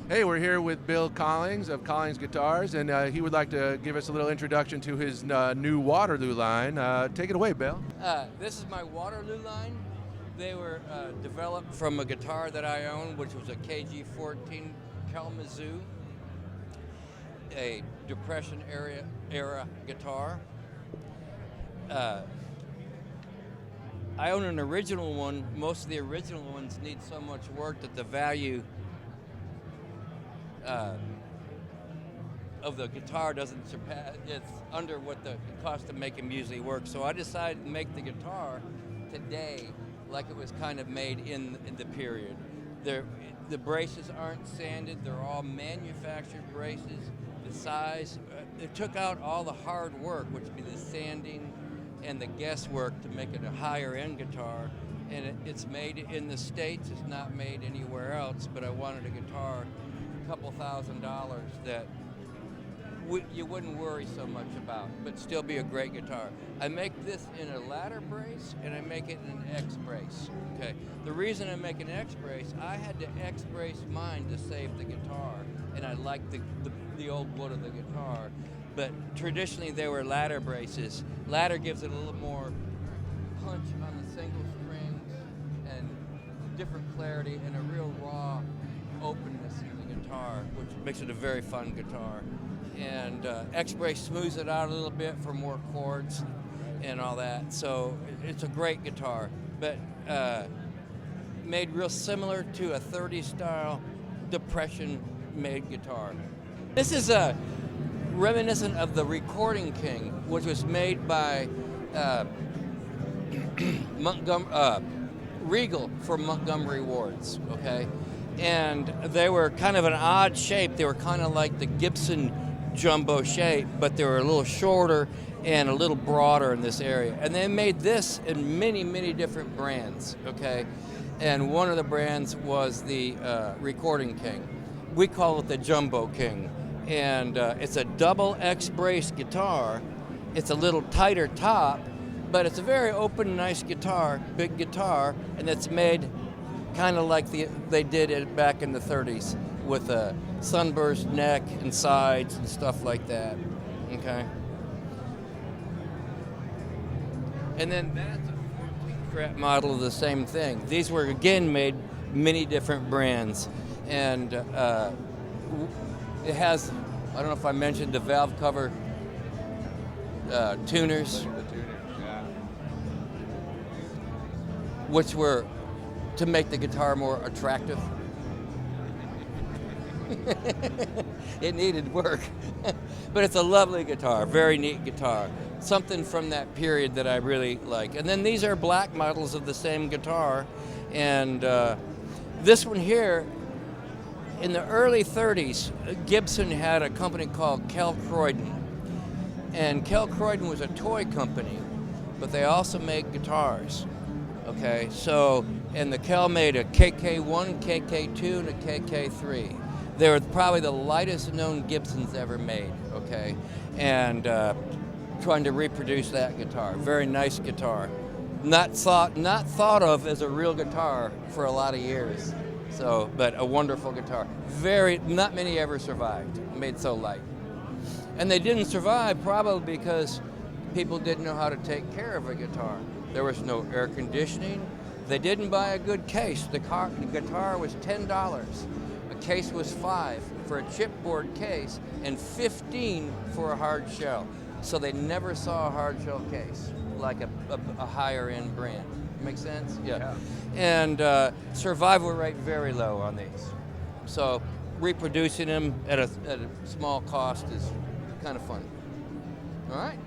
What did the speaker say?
Hey, we're here with Bill Collings of Collings Guitars, and he would like to give us a little introduction to his new Waterloo line. Take it away, Bill. This is my Waterloo line. They were developed from a guitar that I own, which was a KG-14 Kalamazoo, a Depression era guitar. Uh, I own an original one. Most of the original ones need so much work that the value of the guitar doesn't surpass, it's under what the cost of making usually works. So I decided to make the guitar today like it was kind of made in the period. The braces aren't sanded, they're all manufactured braces. The size, it took out all the hard work, which would be the sanding and the guesswork to make it a higher end guitar. And it's made in the States, it's not made anywhere else, but I wanted a guitar, a couple $1,000s that you wouldn't worry so much about, but still be a great guitar. I make this in a ladder brace and I make it in an X brace. Okay. The reason I make an X brace, I had to X brace mine to save the guitar, and I like the old wood of the guitar. But traditionally they were ladder braces. Ladder gives it a little more punch on the single strings and different clarity and a real raw openness in the guitar, which makes it a very fun guitar. And X-Brace smooths it out a little bit for more chords and all that. So it's a great guitar, but made real similar to a 30s style Depression made guitar. This is reminiscent of the Recording King, which was made by Regal for Montgomery Wards, okay? And they were kind of an odd shape. They were kind of like the Gibson jumbo shape, but they were a little shorter and a little broader in this area. And they made this in many, many different brands, okay? And one of the brands was the Recording King. We call it the Jumbo King. And it's a double X brace guitar. It's a little tighter top, but it's a very open, nice guitar, big guitar, and it's made kind of like they did it back in the 30s with a sunburst neck and sides and stuff like that, okay? And then that's a 14-fret model of the same thing. These were, again, made many different brands. And it has, I don't know if I mentioned the valve cover tuners, which were to make the guitar more attractive. It needed work, but it's a lovely guitar, very neat guitar. Something from that period that I really like. And then these are black models of the same guitar. And this one here, in the early 30s, Gibson had a company called Kell Croydon. And Kell Croydon was a toy company, but they also made guitars. Okay, so, and the Kell made a KK1, KK2, and a KK3. They were probably the lightest known Gibsons ever made, okay? And trying to reproduce that guitar. Very nice guitar. Not thought of as a real guitar for a lot of years. So, but a wonderful guitar. Not many ever survived, made so light. And they didn't survive probably because people didn't know how to take care of a guitar. There was no air conditioning. They didn't buy a good case. The guitar was $10. A case was $5 for a chipboard case and $15 for a hard shell. So they never saw a hard shell case like a higher end brand. Make sense? Yeah. And survival rate very low on these. So reproducing them at a small cost is kind of fun. All right.